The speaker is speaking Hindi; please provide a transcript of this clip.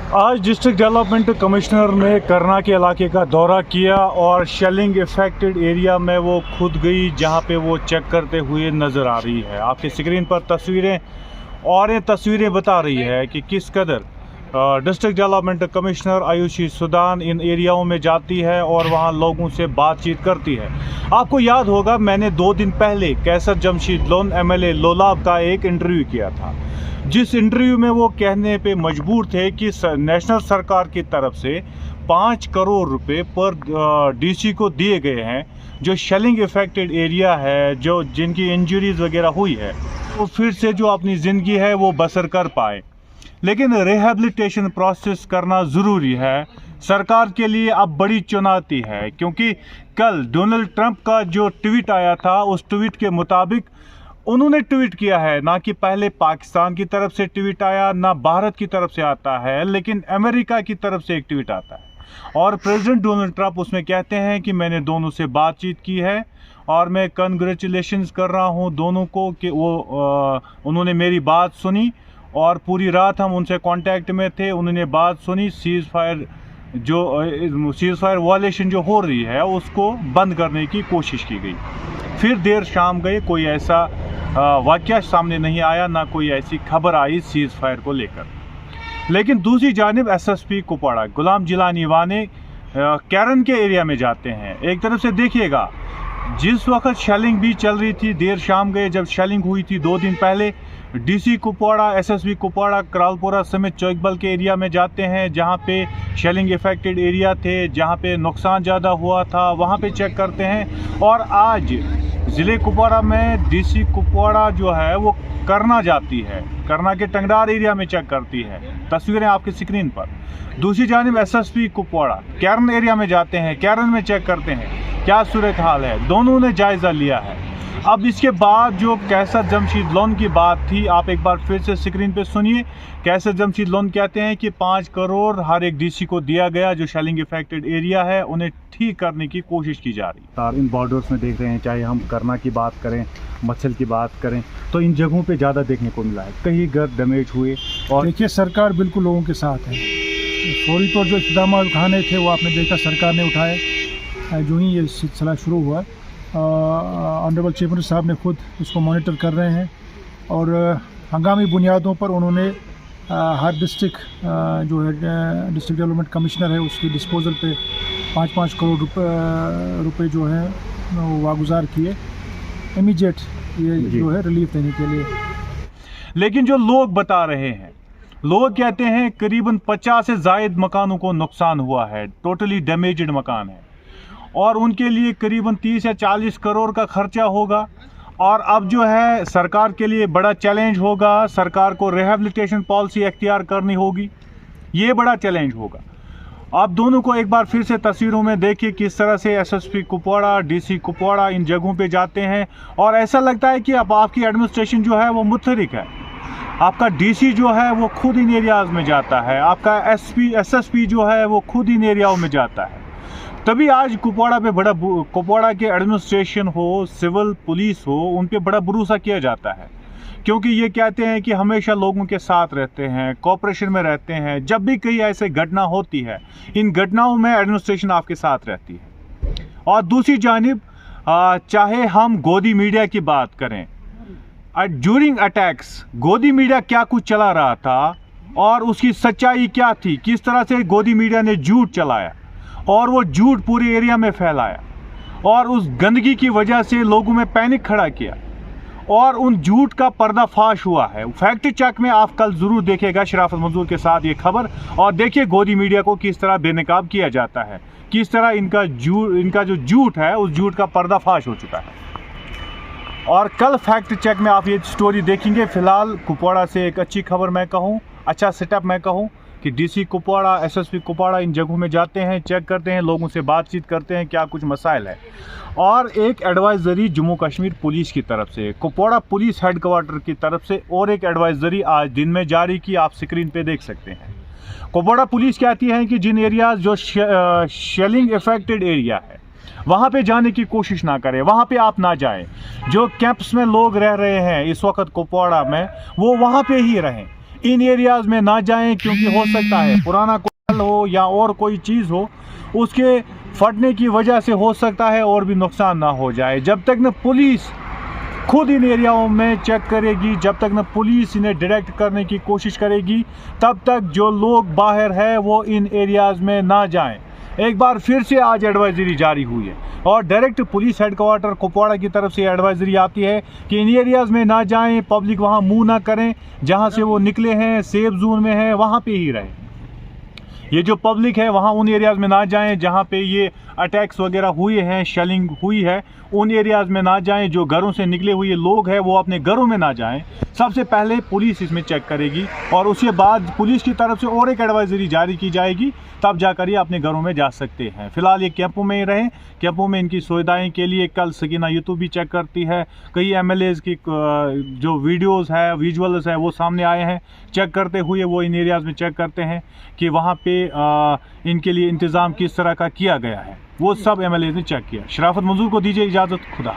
आज डिस्ट्रिक्ट डेवलपमेंट कमिश्नर ने करना के इलाके का दौरा किया और शेलिंग इफेक्टेड एरिया में वो खुद गई जहां पे वो चेक करते हुए नज़र आ रही है। आपकी स्क्रीन पर तस्वीरें और ये तस्वीरें बता रही है कि किस कदर district development commissioner Aayushi Sudan इन एरियाओं में जाती है और वहां लोगों से बातचीत करती है। आपको याद होगा मैंने 2 दिन पहले कैसर जमशीद लोन MLA लोलाब का एक इंटरव्यू किया था, जिस इंटरव्यू में वो कहने पे मजबूर थे कि नेशनल सरकार की तरफ से 5 करोड़ रुपए पर DC को दिए गए हैं जो शेलिंग इफेक्टेड एरिया है, जो जिनकी इंजरीज वगैरह हुई है वो फिर से जो अपनी ज़िंदगी है वो बसर कर पाए। लेकिन रिहेबिलिटेशन प्रोसेस करना ज़रूरी है। सरकार के लिए अब बड़ी चुनौती है क्योंकि कल डोनाल्ड ट्रंप का जो ट्वीट आया था उस ट्वीट के मुताबिक उन्होंने ट्वीट किया है, ना कि पहले पाकिस्तान की तरफ से ट्वीट आया ना भारत की तरफ से आता है, लेकिन अमेरिका की तरफ से एक ट्वीट आता है और प्रेसिडेंट डोनाल्ड ट्रंप उसमें कहते हैं कि मैंने दोनों से बातचीत की है और मैं कंग्रेचुलेशंस कर रहा हूं दोनों को कि वो उन्होंने मेरी बात सुनी और पूरी रात हम उनसे कांटेक्ट में थे। उन्होंने बात सुनी, सीज़ फायर वायलेशन जो हो रही है उसको बंद करने की कोशिश की गई। फिर देर शाम गए, कोई ऐसा वाकया सामने नहीं आया, ना कोई ऐसी खबर आई सीज़ फायर को लेकर। लेकिन दूसरी जानिब SSP कुपवाड़ा गुलाम जिलानी वाने कैरन के एरिया में जाते हैं। एक तरफ से देखिएगा जिस वक्त शेलिंग भी चल रही थी, देर शाम गए जब शेलिंग हुई थी 2 दिन पहले, DC कुपवाड़ा SSP कुपवाड़ा करालपुरा समेत चौकबल के एरिया में जाते हैं जहां पे शेलिंग इफेक्टेड एरिया थे, जहां पे नुकसान ज़्यादा हुआ था, वहां पे चेक करते हैं। और आज ज़िले कुपवाड़ा में DC कुपवाड़ा जो है वो करना जाती है, करना के टंगडार एरिया में चेक करती है। तस्वीरें आपकी स्क्रीन पर। दूसरी जानिब SSP कुपवाड़ा कैरन एरिया में जाते हैं, कैरन में चेक करते हैं क्या सूरत हाल है। दोनों ने जायज़ा लिया है। अब इसके बाद जो कैसर जमशीद लोन की बात थी, आप एक बार फिर से स्क्रीन पे सुनिए। कैसर जमशीद लोन कहते हैं कि 5 करोड़ हर एक DC को दिया गया जो शेलिंग इफेक्टेड एरिया है, उन्हें ठीक करने की कोशिश की जा रही है। इन बॉर्डर्स में देख रहे हैं, चाहे हम करना की बात करें, मत्सल की बात करें, तो इन जगहों पे ज़्यादा देखने को मिला है। कई घर डैमेज हुए और देखिए सरकार बिल्कुल लोगों के साथ है। फौरी तौर जो इक़दाम उठाने थे वो आपने देखा सरकार ने उठाए। जो ही ये सिलसिला शुरू हुआ, ऑनरेबल चीफ मिनिस्टर साहब ने खुद इसको मॉनिटर कर रहे हैं और हंगामी बुनियादों पर उन्होंने हर डिस्ट्रिक्ट जो है डिस्ट्रिक्ट डेवलपमेंट कमिश्नर है उसकी डिस्पोजल पे 5-5 करोड़ रुपए जो है वो वागुजार किए इमीडिएट ये जो है रिलीफ देने के लिए। लेकिन जो लोग बता रहे हैं, लोग कहते हैं करीबन 50 से ज़ायद मकानों को नुकसान हुआ है, टोटली डैमेज्ड मकान है और उनके लिए करीबन 30 या 40 करोड़ का खर्चा होगा। और अब जो है सरकार के लिए बड़ा चैलेंज होगा, सरकार को रिहेबिलिटेशन पॉलिसी अख्तियार करनी होगी, ये बड़ा चैलेंज होगा। आप दोनों को एक बार फिर से तस्वीरों में देखिए किस तरह से SSP कुपवाड़ा DC कुपवाड़ा इन जगहों पे जाते हैं और ऐसा लगता है कि अब आपकी एडमिनिस्ट्रेशन जो है वो मुतहरिक है। आपका DC जो है वो खुद इन एरियाज़ में जाता है, आपका SSP जो है वो खुद इन एरियाओं में जाता है। तभी आज कुपवाड़ा पे कुपवाड़ा के एडमिनिस्ट्रेशन हो, सिविल पुलिस हो, उन पे बड़ा भरोसा किया जाता है क्योंकि ये कहते हैं कि हमेशा लोगों के साथ रहते हैं, कोऑपरेशन में रहते हैं। जब भी कहीं ऐसे घटना होती है, इन घटनाओं में एडमिनिस्ट्रेशन आपके साथ रहती है। और दूसरी जानिब चाहे हम गोदी मीडिया की बात करें, ड्यूरिंग अटैक्स गोदी मीडिया क्या कुछ चला रहा था और उसकी सच्चाई क्या थी, किस तरह से गोदी मीडिया ने झूठ चलाया और वो झूठ पूरे एरिया में फैलाया और उस गंदगी की वजह से लोगों में पैनिक खड़ा किया और उन झूठ का पर्दाफाश हुआ है। फैक्ट चेक में आप कल ज़रूर देखिएगा शराफत मंजूर के साथ ये खबर और देखिए गोदी मीडिया को किस तरह बेनकाब किया जाता है, किस तरह इनका जो झूठ है उस झूठ का पर्दाफाश हो चुका है। और कल फैक्ट चेक में आप ये स्टोरी देखेंगे। फ़िलहाल कुपवाड़ा से एक अच्छी खबर मैं कहूँ, अच्छा सेटअप मैं कहूँ कि DC कुपवाड़ा SSP कुपवाड़ा इन जगहों में जाते हैं, चेक करते हैं, लोगों से बातचीत करते हैं क्या कुछ मसाइल है। और एक एडवाइज़री जम्मू कश्मीर पुलिस की तरफ से, कुपवाड़ा पुलिस हेडक्वार्टर की तरफ से और एक एडवाइज़री आज दिन में जारी की, आप स्क्रीन पे देख सकते हैं। कुपवाड़ा पुलिस कहती है कि जिन एरियाज जो शेलिंग इफेक्टेड एरिया है वहाँ पे जाने की कोशिश ना करें, वहाँ पे आप ना जाएं। जो कैंप्स में लोग रह रहे हैं इस वक्त कुपवाड़ा में, वो वहाँ पे ही रहें। इन एरियाज़ में ना जाएं, क्योंकि हो सकता है पुराना कोयल हो या और कोई चीज़ हो, उसके फटने की वजह से हो सकता है और भी नुकसान ना हो जाए। जब तक न पुलिस खुद इन एरियाओं में चेक करेगी, जब तक न पुलिस इन्हें डायरेक्ट करने की कोशिश करेगी, तब तक जो लोग बाहर है वो इन एरियाज़ में ना जाएं। एक बार फिर से आज एडवाइजरी जारी हुई है और डायरेक्ट पुलिस हेडक्वार्टर कुपवाड़ा की तरफ से एडवाइजरी आती है कि इन एरियाज़ में ना जाएं, पब्लिक वहां मूव ना करें, जहां से वो निकले हैं सेफ जोन में है वहां पे ही रहें। ये जो पब्लिक है वहाँ उन एरियाज़ में ना जाएं जहाँ पे ये अटैक्स वगैरह हुए हैं, शेलिंग हुई है, उन एरियाज़ में ना जाएं। जो घरों से निकले हुए लोग हैं वो अपने घरों में ना जाएं। सबसे पहले पुलिस इसमें चेक करेगी और उसके बाद पुलिस की तरफ से और एक एडवाइजरी जारी की जाएगी, तब जाकर ये अपने घरों में जा सकते हैं। फिलहाल ये कैंपों में ही रहें। कैंपों में इनकी सुविधाएं के लिए कल सकीना यूट्यूब भी चेक करती है, कई MLAs की जो वीडियोस है, विजुअल्स है वो सामने आए हैं। चेक करते हुए वो इन एरियाज़ में चेक करते हैं कि वहाँ पे इनके लिए इंतज़ाम किस तरह का किया गया है, वो सब MLAs ने चेक किया। शराफत मंजूर को दीजिए इजाज़त, खुदा।